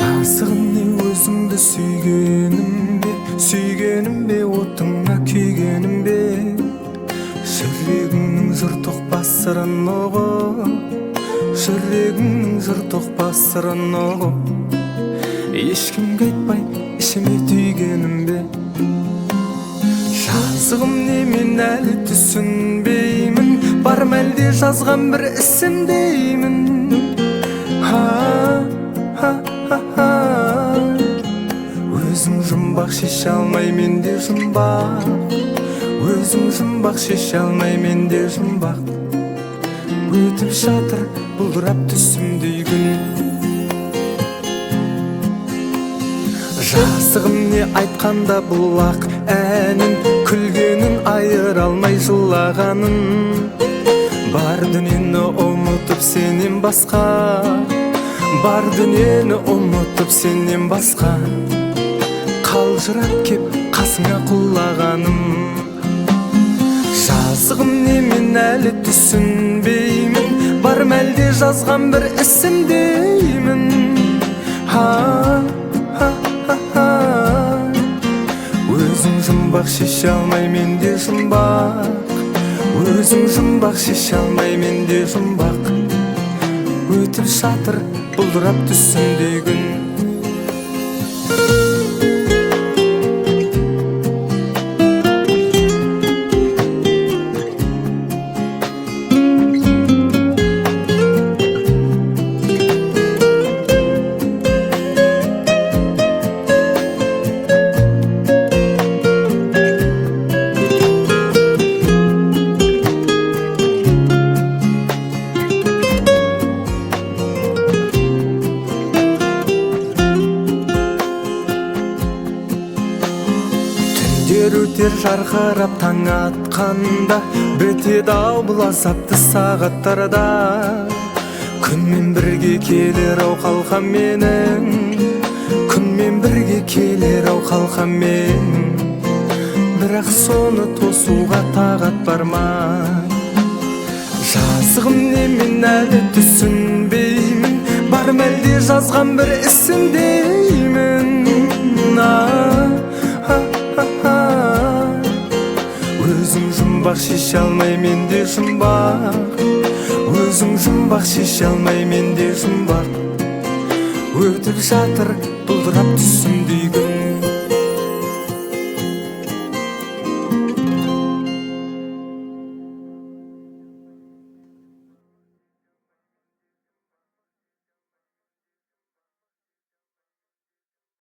Жазығым өзіңді сүйгенім бе отыңа күйгенім бе жүрегіңнің жыр тоқпас сырын ұғып жүрегіңнің жыр тоқпас сырын ұғып ешкімге айтпай ішіме түйгенім бе жазығым мен әлі түсінбеймін бар ма әлде жазған бір ісімдеймін өзің жұмбақ шеше алмай менде жұмбақ өзің жұмбақ шеше алмай менде жұмбақ өтіп жатыр бұлдырап түсімдей күн жазығым айтқанда бұлақ әнін күлгенін айыра алмай жылағанын бар дүниені ұмытып сенен басқа бар дүниені ұмытып сенен басқа қалжырап кеп қасыңа құлағаным жазығым мен әлі түсінбеймін бар ма әлде жазған бір ісімдеймін өзің жұмбақ шеше алмай менде жұмбақ өзің жұмбақ шеше алмай менде жұмбақ өтіп жатыр бұлдырап түсімдей күн өтер жарқырап таң атқанда бітеді-ау бұл азапты сағаттарда күнмен бірге келер-ау қалқам менің күнмен бірге келер-ау қалқам менің бірақ соны тосуға тағат бар ма жазығым мен әлі түсінбеймін бар ма әлде жазған бір ісімдеймін өзің жұмбақ шеше алмай менде жұмбақ өзің жұмбақ шеше алмай менде жұмбақ өтіп жатыр бұлдырап түсімдей күн